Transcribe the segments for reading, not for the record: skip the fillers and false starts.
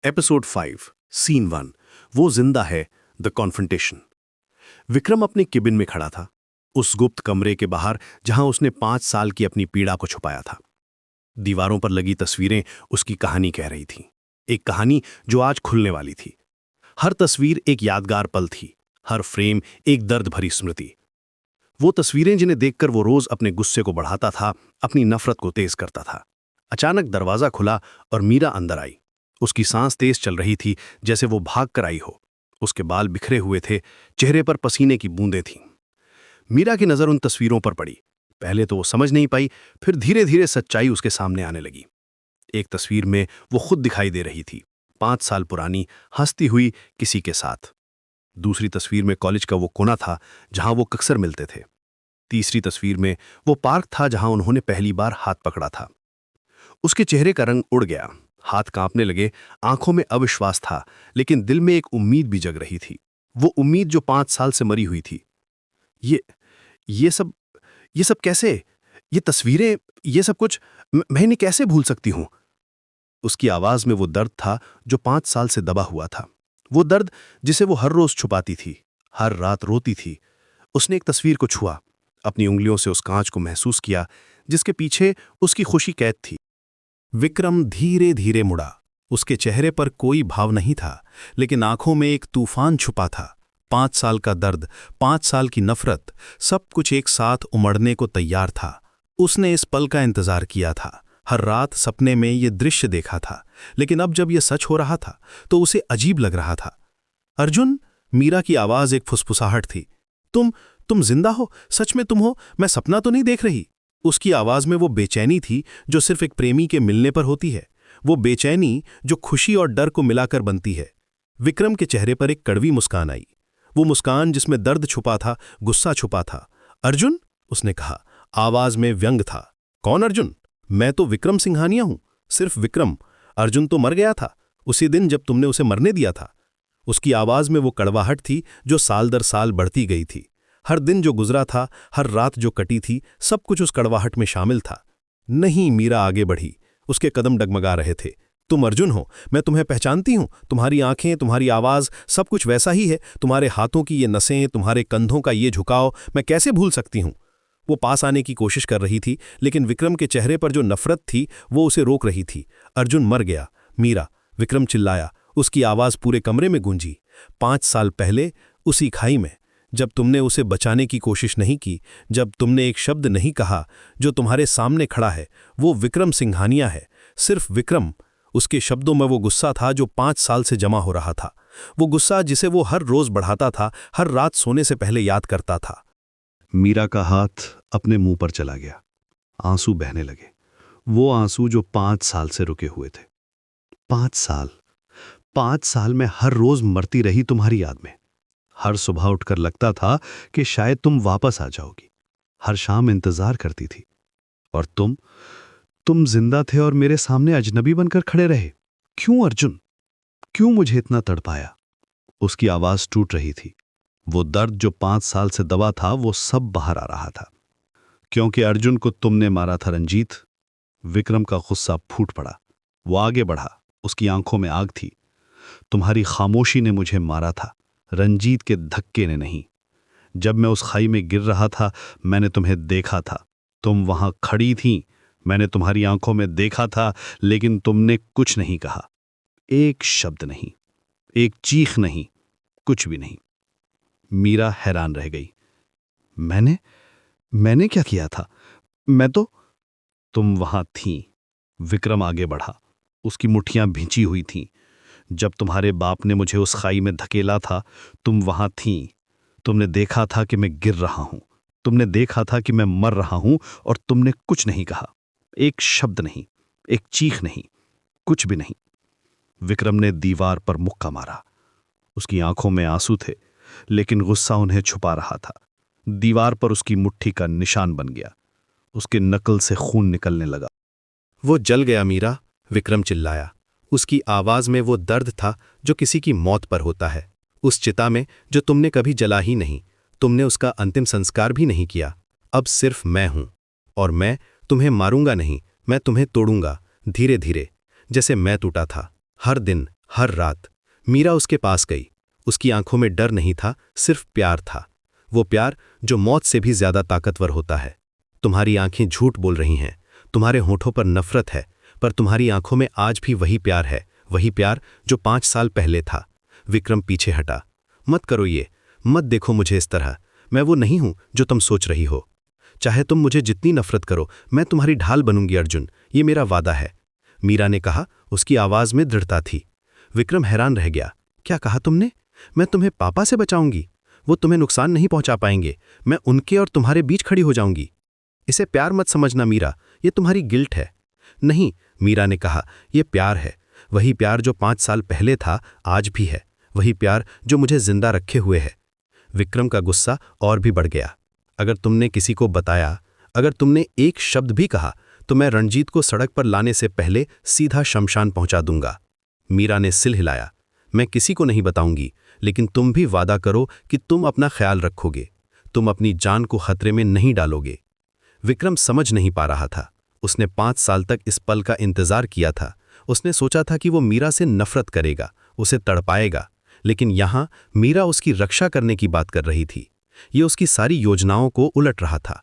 Episode 5 scene 1 वो जिंदा है द कॉन्फ्रंटेशन। विक्रम अपने केबिन में खड़ा था, उस गुप्त कमरे के बाहर जहां उसने 5 साल की अपनी पीड़ा को छुपाया था। दीवारों पर लगी तस्वीरें उसकी कहानी कह रही थीं, एक कहानी जो आज खुलने वाली थी। हर तस्वीर एक यादगार पल थी, हर फ्रेम एक दर्द भरी स्मृति। वो तस्वीरें जिन्हें देखकर वो रोज अपने गुस्से को बढ़ाता था, अपनी नफरत को तेज करता था। अचानक दरवाजा खुला और मीरा अंदर आई। उसकी सांस तेज चल रही थी, जैसे वो भाग कर आई हो। उसके बाल बिखरे हुए थे, चेहरे पर पसीने की बूंदें थीं। मीरा की नजर उन तस्वीरों पर पड़ी। पहले तो वो समझ नहीं पाई, फिर धीरे धीरे सच्चाई उसके सामने आने लगी। एक तस्वीर में वो खुद दिखाई दे रही थी, 5 साल पुरानी, हंसती हुई किसी के साथ। दूसरी तस्वीर में कॉलेज का वो कोना था जहां वो अक्सर मिलते थे। तीसरी तस्वीर में वो पार्क था जहां उन्होंने पहली बार हाथ पकड़ा था। उसके चेहरे का रंग उड़ गया, हाथ कांपने लगे, आंखों में अविश्वास था, लेकिन दिल में एक उम्मीद भी जग रही थी। वो उम्मीद जो 5 साल से मरी हुई थी। ये सब ये सब कैसे? ये तस्वीरें, ये सब कुछ मैं इन्हें कैसे भूल सकती हूं? उसकी आवाज में वो दर्द था जो 5 साल से दबा हुआ था। वो दर्द जिसे वो हर रोज छुपाती थी, हर रात रोती थी। उसने एक तस्वीर को छुआ, अपनी उंगलियों से उस कांच को महसूस किया जिसके पीछे उसकी खुशी कैद थी। विक्रम धीरे धीरे मुड़ा। उसके चेहरे पर कोई भाव नहीं था, लेकिन आंखों में एक तूफान छुपा था। 5 साल का दर्द, 5 साल की नफरत, सब कुछ एक साथ उमड़ने को तैयार था। उसने इस पल का इंतजार किया था, हर रात सपने में ये दृश्य देखा था, लेकिन अब जब ये सच हो रहा था तो उसे अजीब लग रहा था। अर्जुन, मीरा की आवाज एक फुसफुसाहट थी। तुम जिंदा हो? सच में तुम हो? मैं सपना तो नहीं देख रही? उसकी आवाज में वो बेचैनी थी जो सिर्फ एक प्रेमी के मिलने पर होती है, वो बेचैनी जो खुशी और डर को मिलाकर बनती है। विक्रम के चेहरे पर एक कड़वी मुस्कान आई, वो मुस्कान जिसमें दर्द छुपा था, गुस्सा छुपा था। अर्जुन, उसने कहा, आवाज में व्यंग था। कौन अर्जुन? मैं तो विक्रम सिंघानिया हूं, सिर्फ विक्रम। अर्जुन तो मर गया था उसी दिन जब तुमने उसे मरने दिया था। उसकी आवाज में वो कड़वाहट थी जो साल दर साल बढ़ती गई थी। हर दिन जो गुजरा था, हर रात जो कटी थी, सब कुछ उस कड़वाहट में शामिल था। नहीं, मीरा आगे बढ़ी, उसके कदम डगमगा रहे थे। तुम अर्जुन हो, मैं तुम्हें पहचानती हूं। तुम्हारी आंखें, तुम्हारी आवाज, सब कुछ वैसा ही है। तुम्हारे हाथों की ये नसें, तुम्हारे कंधों का ये झुकाव, मैं कैसे भूल सकती हूं? वो पास आने की कोशिश कर रही थी, लेकिन विक्रम के चेहरे पर जो नफरत थी वो उसे रोक रही थी। अर्जुन मर गया, मीरा, विक्रम चिल्लाया। उसकी आवाज पूरे कमरे में गूंजी। 5 साल पहले, उसी खाई में, जब तुमने उसे बचाने की कोशिश नहीं की, जब तुमने एक शब्द नहीं कहा, जो तुम्हारे सामने खड़ा है वो विक्रम सिंघानिया है, सिर्फ विक्रम। उसके शब्दों में वो गुस्सा था जो 5 साल से जमा हो रहा था, वो गुस्सा जिसे वो हर रोज बढ़ाता था, हर रात सोने से पहले याद करता था। मीरा का हाथ अपने मुंह पर चला गया, आंसू बहने लगे, वो आंसू जो 5 साल से रुके हुए थे। 5 साल में हर रोज मरती रही तुम्हारी याद में। हर सुबह उठकर लगता था कि शायद तुम वापस आ जाओगी। हर शाम इंतजार करती थी, और तुम जिंदा थे और मेरे सामने अजनबी बनकर खड़े रहे। क्यों अर्जुन? क्यों मुझे इतना तड़पाया? उसकी आवाज टूट रही थी। वो दर्द जो 5 साल से दबा था वो सब बाहर आ रहा था। क्योंकि अर्जुन को तुमने मारा था रंजीत। विक्रम का गुस्सा फूट पड़ा, वो आगे बढ़ा, उसकी आंखों में आग थी। तुम्हारी खामोशी ने मुझे मारा था, रंजीत के धक्के ने नहीं। जब मैं उस खाई में गिर रहा था, मैंने तुम्हें देखा था। तुम वहां खड़ी थीं, मैंने तुम्हारी आंखों में देखा था, लेकिन तुमने कुछ नहीं कहा। एक शब्द नहीं, एक चीख नहीं, कुछ भी नहीं। मीरा हैरान रह गई। मैंने क्या किया था? तुम वहां थीं। विक्रम आगे बढ़ा, उसकी मुट्ठियां भिंची हुई थीं। जब तुम्हारे बाप ने मुझे उस खाई में धकेला था, तुम वहां थीं। तुमने देखा था कि मैं गिर रहा हूं, तुमने देखा था कि मैं मर रहा हूं, और तुमने कुछ नहीं कहा। एक शब्द नहीं, एक चीख नहीं, कुछ भी नहीं। विक्रम ने दीवार पर मुक्का मारा। उसकी आंखों में आंसू थे, लेकिन गुस्सा उन्हें छुपा रहा था। दीवार पर उसकी मुट्ठी का निशान बन गया, उसके नकल से खून निकलने लगा। वो जल गया मीरा, विक्रम चिल्लाया। उसकी आवाज में वो दर्द था जो किसी की मौत पर होता है, उस चिता में जो तुमने कभी जला ही नहीं, तुमने उसका अंतिम संस्कार भी नहीं किया। अब सिर्फ मैं हूं, और मैं तुम्हें मारूंगा नहीं, मैं तुम्हें तोड़ूंगा, धीरे धीरे, जैसे मैं टूटा था। हर दिन, हर रात मीरा उसके पास गई। उसकी आंखों में डर नहीं था, सिर्फ प्यार था। वो प्यार जो मौत से भी ज्यादा ताकतवर होता है। तुम्हारी आंखें झूठ बोल रही हैं, तुम्हारे होठों पर नफरत है, पर तुम्हारी आंखों में आज भी वही प्यार है, वही प्यार जो 5 साल पहले था। विक्रम पीछे हटा। मत करो ये, मत देखो मुझे इस तरह। मैं वो नहीं हूं जो तुम सोच रही हो। चाहे तुम मुझे जितनी नफरत करो, मैं तुम्हारी ढाल बनूंगी अर्जुन, ये मेरा वादा है। मीरा ने कहा, उसकी आवाज में दृढ़ता थी। विक्रम हैरान रह गया। क्या कहा तुमने? मैं तुम्हें पापा से बचाऊंगी? वो तुम्हें नुकसान नहीं पहुंचा पाएंगे। मैं उनके और तुम्हारे बीच खड़ी हो जाऊंगी। इसे प्यार मत समझना मीरा, ये तुम्हारी गिल्ट है। नहीं, मीरा ने कहा, यह प्यार है। वही प्यार जो 5 साल पहले था, आज भी है। वही प्यार जो मुझे जिंदा रखे हुए है। विक्रम का गुस्सा और भी बढ़ गया। अगर तुमने किसी को बताया, अगर तुमने एक शब्द भी कहा, तो मैं रणजीत को सड़क पर लाने से पहले सीधा शमशान पहुंचा दूंगा। मीरा ने सिर हिलाया। मैं किसी को नहीं बताऊंगी, लेकिन तुम भी वादा करो कि तुम अपना ख्याल रखोगे। तुम अपनी जान को खतरे में नहीं डालोगे। विक्रम समझ नहीं पा रहा था। उसने 5 साल तक इस पल का इंतजार किया था। उसने सोचा था कि वो मीरा से नफरत करेगा, उसे तड़पाएगा, लेकिन यहां मीरा उसकी रक्षा करने की बात कर रही थी। ये उसकी सारी योजनाओं को उलट रहा था।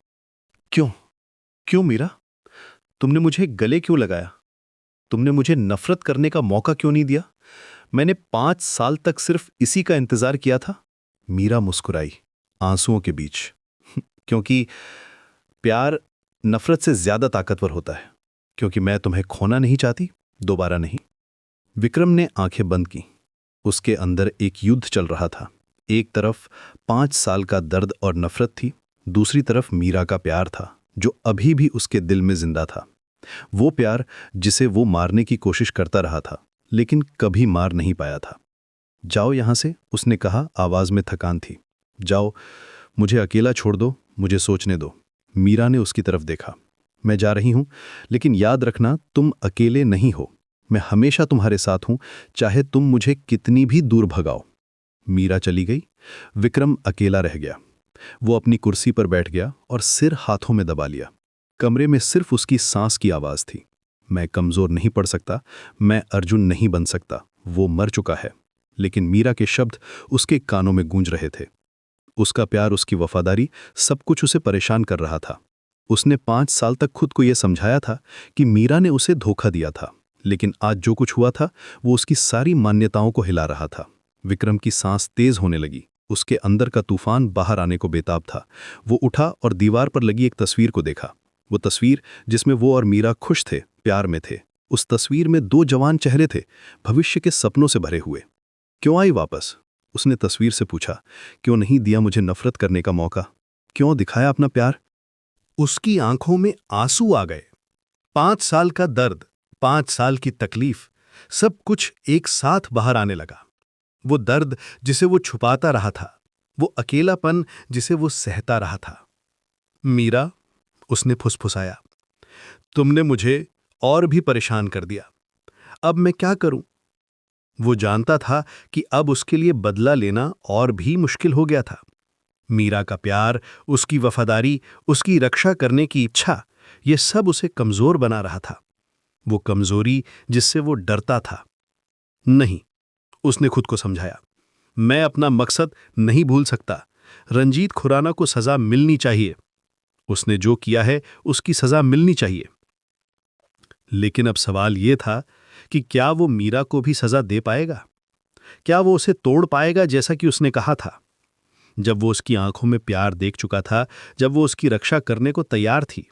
क्यों मीरा? तुमने मुझे गले क्यों लगाया? तुमने मुझे नफरत करने का मौका क्यों नहीं दिया? मैंने 5 साल तक सिर्फ इसी का इंतजार किया था। मीरा मुस्कुराई, आंसुओं के बीच। क्योंकि प्यार नफरत से ज्यादा ताकतवर होता है। क्योंकि मैं तुम्हें खोना नहीं चाहती, दोबारा नहीं। विक्रम ने आंखें बंद की। उसके अंदर एक युद्ध चल रहा था। एक तरफ 5 साल का दर्द और नफरत थी, दूसरी तरफ मीरा का प्यार था, जो अभी भी उसके दिल में जिंदा था। वो प्यार जिसे वो मारने की कोशिश करता रहा था, लेकिन कभी मार नहीं पाया था। जाओ यहां से, उसने कहा, आवाज में थकान थी। जाओ, मुझे अकेला छोड़ दो, मुझे सोचने दो। मीरा ने उसकी तरफ देखा। मैं जा रही हूं, लेकिन याद रखना, तुम अकेले नहीं हो। मैं हमेशा तुम्हारे साथ हूं, चाहे तुम मुझे कितनी भी दूर भगाओ। मीरा चली गई। विक्रम अकेला रह गया। वो अपनी कुर्सी पर बैठ गया और सिर हाथों में दबा लिया। कमरे में सिर्फ उसकी सांस की आवाज थी। मैं कमजोर नहीं पड़ सकता, मैं अर्जुन नहीं बन सकता, वो मर चुका है। लेकिन मीरा के शब्द उसके कानों में गूंज रहे थे। उसका प्यार, उसकी वफादारी, सब कुछ उसे परेशान कर रहा था। उसने 5 साल तक खुद को यह समझाया था कि मीरा ने उसे धोखा दिया था, लेकिन आज जो कुछ हुआ था वो उसकी सारी मान्यताओं को हिला रहा था। विक्रम की सांस तेज होने लगी। उसके अंदर का तूफान बाहर आने को बेताब था। वो उठा और दीवार पर लगी एक तस्वीर को देखा। वो तस्वीर जिसमें वो और मीरा खुश थे, प्यार में थे। उस तस्वीर में 2 जवान चेहरे थे, भविष्य के सपनों से भरे हुए। क्यों आई वापस? उसने तस्वीर से पूछा। क्यों नहीं दिया मुझे नफरत करने का मौका? क्यों दिखाया अपना प्यार? उसकी आंखों में आंसू आ गए। 5 साल का दर्द, 5 साल की तकलीफ, सब कुछ एक साथ बाहर आने लगा। वो दर्द जिसे वो छुपाता रहा था, वो अकेलापन जिसे वो सहता रहा था। मीरा, उसने फुसफुसाया, तुमने मुझे और भी परेशान कर दिया। अब मैं क्या करूं? वो जानता था कि अब उसके लिए बदला लेना और भी मुश्किल हो गया था। मीरा का प्यार, उसकी वफादारी, उसकी रक्षा करने की इच्छा, ये सब उसे कमजोर बना रहा था। वो कमजोरी जिससे वो डरता था। नहीं, उसने खुद को समझाया, मैं अपना मकसद नहीं भूल सकता। रंजीत खुराना को सजा मिलनी चाहिए। उसने जो किया है उसकी सजा मिलनी चाहिए। लेकिन अब सवाल यह था कि क्या वो मीरा को भी सजा दे पाएगा? क्या वो उसे तोड़ पाएगा जैसा कि उसने कहा था? जब वो उसकी आंखों में प्यार देख चुका था, जब वो उसकी रक्षा करने को तैयार थी।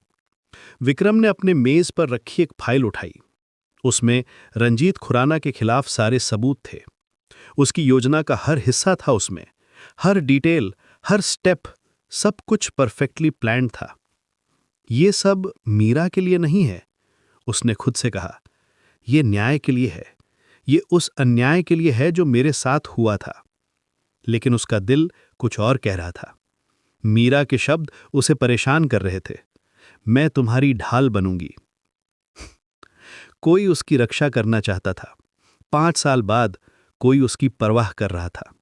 विक्रम ने अपने मेज पर रखी एक फाइल उठाई। उसमें रंजीत खुराना के खिलाफ सारे सबूत थे। उसकी योजना का हर हिस्सा था उसमें, हर डिटेल, हर स्टेप, सब कुछ परफेक्टली प्लान्ड था। ये सब मीरा के लिए नहीं है, उसने खुद से कहा। ये न्याय के लिए है। ये उस अन्याय के लिए है जो मेरे साथ हुआ था। लेकिन उसका दिल कुछ और कह रहा था। मीरा के शब्द उसे परेशान कर रहे थे। मैं तुम्हारी ढाल बनूंगी। कोई उसकी रक्षा करना चाहता था। 5 साल बाद कोई उसकी परवाह कर रहा था।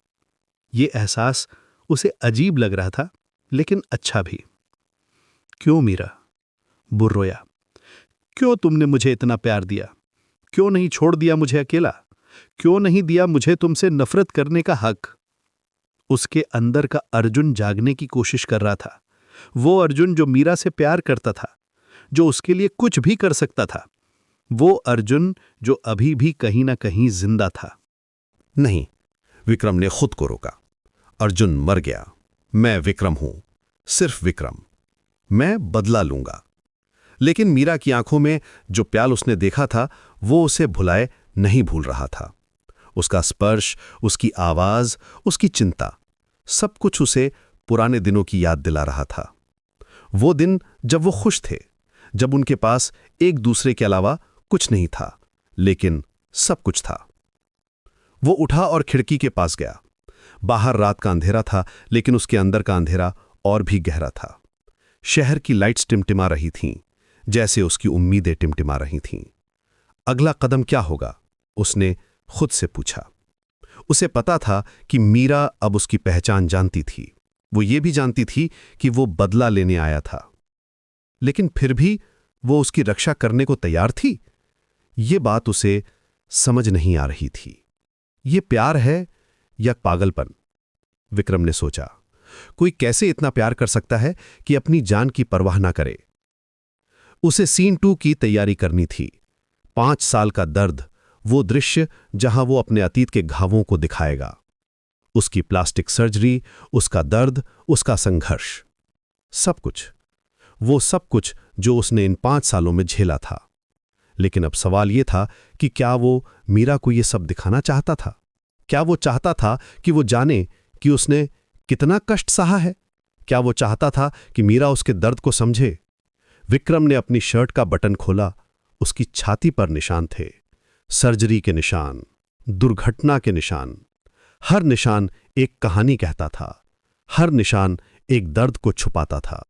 ये एहसास उसे अजीब लग रहा था, लेकिन अच्छा भी। क्यों मीरा? वो रोया। क्यों तुमने मुझे इतना प्यार दिया? क्यों नहीं छोड़ दिया मुझे अकेला? क्यों नहीं दिया मुझे तुमसे नफरत करने का हक? उसके अंदर का अर्जुन जागने की कोशिश कर रहा था। वो अर्जुन जो मीरा से प्यार करता था, जो उसके लिए कुछ भी कर सकता था। वो अर्जुन जो अभी भी कहीं ना कहीं जिंदा था। नहीं, विक्रम ने खुद को रोका। अर्जुन मर गया। मैं विक्रम हूं, सिर्फ विक्रम। मैं बदला लूंगा। लेकिन मीरा की आंखों में जो प्यार उसने देखा था, वो उसे भुलाए नहीं भूल रहा था। उसका स्पर्श, उसकी आवाज, उसकी चिंता, सब कुछ उसे पुराने दिनों की याद दिला रहा था। वो दिन जब वो खुश थे, जब उनके पास एक दूसरे के अलावा कुछ नहीं था, लेकिन सब कुछ था। वो उठा और खिड़की के पास गया। बाहर रात का अंधेरा था, लेकिन उसके अंदर का अंधेरा और भी गहरा था। शहर की लाइट्स टिमटिमा रही थीं, जैसे उसकी उम्मीदें टिमटिमा रही थीं। अगला कदम क्या होगा, उसने खुद से पूछा। उसे पता था कि मीरा अब उसकी पहचान जानती थी। वो ये भी जानती थी कि वो बदला लेने आया था, लेकिन फिर भी वो उसकी रक्षा करने को तैयार थी। ये बात उसे समझ नहीं आ रही थी। ये प्यार है या पागलपन? विक्रम ने सोचा। कोई कैसे इतना प्यार कर सकता है कि अपनी जान की परवाह ना करे? उसे सीन 2 की तैयारी करनी थी। 5 साल का दर्द, वो दृश्य जहां वो अपने अतीत के घावों को दिखाएगा। उसकी प्लास्टिक सर्जरी, उसका दर्द, उसका संघर्ष, सब कुछ, वो सब कुछ जो उसने इन 5 सालों में झेला था। लेकिन अब सवाल ये था कि क्या वो मीरा को ये सब दिखाना चाहता था? क्या वो चाहता था कि वो जाने कि उसने कितना कष्ट सहा है? क्या वो चाहता था कि मीरा उसके दर्द को समझे? विक्रम ने अपनी शर्ट का बटन खोला। उसकी छाती पर निशान थे, सर्जरी के निशान, दुर्घटना के निशान। हर निशान एक कहानी कहता था, हर निशान एक दर्द को छुपाता था।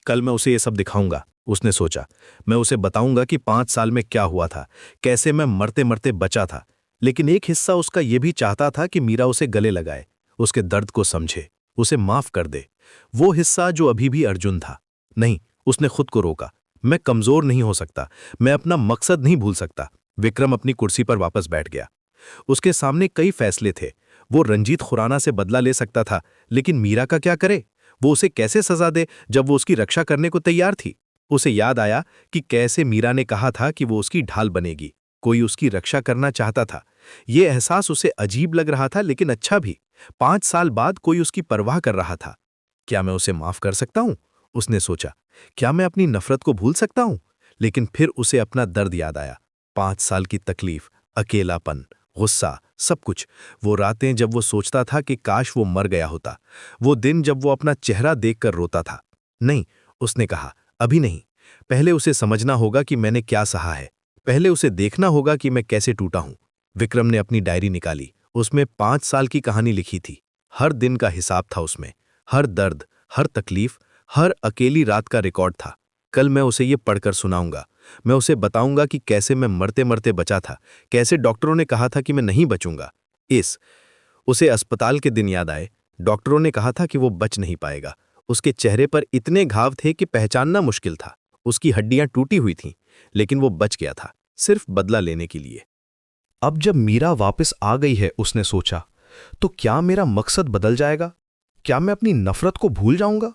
कल मैं उसे ये सब दिखाऊंगा, उसने सोचा। मैं उसे बताऊंगा कि 5 साल में क्या हुआ था, कैसे मैं मरते मरते बचा था। लेकिन एक हिस्सा उसका यह भी चाहता था कि मीरा उसे गले लगाए, उसके दर्द को समझे, उसे माफ कर दे। वो हिस्सा जो अभी भी अर्जुन था। नहीं, उसने खुद को रोका। मैं कमजोर नहीं हो सकता, मैं अपना मकसद नहीं भूल सकता। विक्रम अपनी कुर्सी पर वापस बैठ गया। उसके सामने कई फैसले थे। वो रंजीत खुराना से बदला ले सकता था, लेकिन मीरा का क्या करे? वो उसे कैसे सजा दे जब वो उसकी रक्षा करने को तैयार थी? उसे याद आया कि कैसे मीरा ने कहा था कि वो उसकी ढाल बनेगी। कोई उसकी रक्षा करना चाहता था। ये एहसास उसे अजीब लग रहा था, लेकिन अच्छा भी। 5 साल बाद कोई उसकी परवाह कर रहा था। क्या मैं उसे माफ कर सकता हूं? उसने सोचा। क्या मैं अपनी नफरत को भूल सकता हूं? लेकिन फिर उसे अपना दर्द याद आया। 5 साल की तकलीफ, अकेलापन, गुस्सा, सब कुछ। वो रातें जब वो सोचता था कि काश वो मर गया होता। वो दिन जब वो अपना चेहरा देखकर रोता था। नहीं, उसने कहा, अभी नहीं। पहले उसे समझना होगा कि मैंने क्या सहा है। पहले उसे देखना होगा कि मैं कैसे टूटा हूं। विक्रम ने अपनी डायरी निकाली। उसमें 5 साल की कहानी लिखी थी। हर दिन का हिसाब था उसमें। हर दर्द, हर तकलीफ, हर अकेली रात का रिकॉर्ड था। कल मैं उसे ये पढ़कर सुनाऊंगा। मैं उसे बताऊंगा कि कैसे मैं मरते मरते बचा था, कैसे डॉक्टरों ने कहा था कि मैं नहीं बचूंगा। उसे अस्पताल के दिन याद आए। डॉक्टरों ने कहा था कि वो बच नहीं पाएगा। उसके चेहरे पर इतने घाव थे कि पहचानना मुश्किल था। उसकी हड्डियां टूटी हुई थीं, लेकिन वो बच गया था, सिर्फ बदला लेने के लिए। अब जब मीरा वापस आ गई है, उसने सोचा, तो क्या मेरा मकसद बदल जाएगा? क्या मैं अपनी नफरत को भूल जाऊंगा?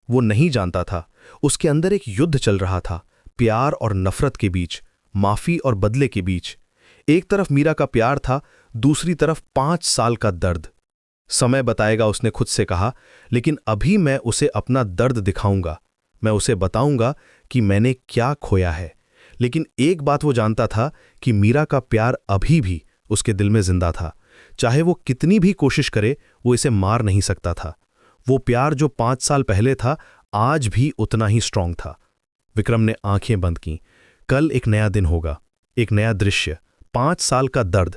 वो नहीं जानता था। उसके अंदर एक युद्ध चल रहा था, प्यार और नफरत के बीच, माफी और बदले के बीच। एक तरफ मीरा का प्यार था, दूसरी तरफ 5 साल का दर्द। समय बताएगा, उसने खुद से कहा, लेकिन अभी मैं उसे अपना दर्द दिखाऊंगा। मैं उसे बताऊंगा कि मैंने क्या खोया है। लेकिन एक बात वो जानता था कि मीरा का प्यार अभी भी उसके दिल में जिंदा था। चाहे वो कितनी भी कोशिश करे, वो इसे मार नहीं सकता था। वो प्यार जो 5 साल पहले था, आज भी उतना ही स्ट्रांग था। विक्रम ने आंखें बंद की। कल एक नया दिन होगा, एक नया दृश्य, 5 साल का दर्द,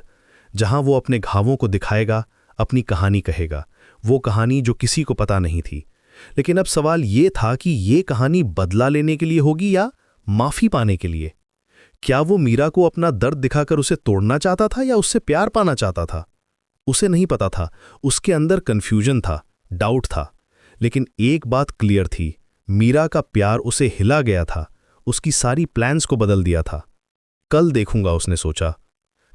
जहां वो अपने घावों को दिखाएगा, अपनी कहानी कहेगा। वो कहानी जो किसी को पता नहीं थी। लेकिन अब सवाल ये था कि ये कहानी बदला लेने के लिए होगी या माफी पाने के लिए? क्या वो मीरा को अपना दर्द दिखाकर उसे तोड़ना चाहता था या उससे प्यार पाना चाहता था? उसे नहीं पता था। उसके अंदर कंफ्यूजन था, डाउट था। लेकिन एक बात क्लियर थी, मीरा का प्यार उसे हिला गया था, उसकी सारी प्लान्स को बदल दिया था। कल देखूंगा, उसने सोचा।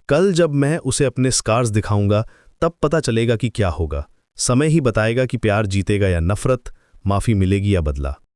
कल जब मैं उसे अपने स्कार्स दिखाऊंगा तब पता चलेगा कि क्या होगा। समय ही बताएगा कि प्यार जीतेगा या नफरत, माफी मिलेगी या बदला।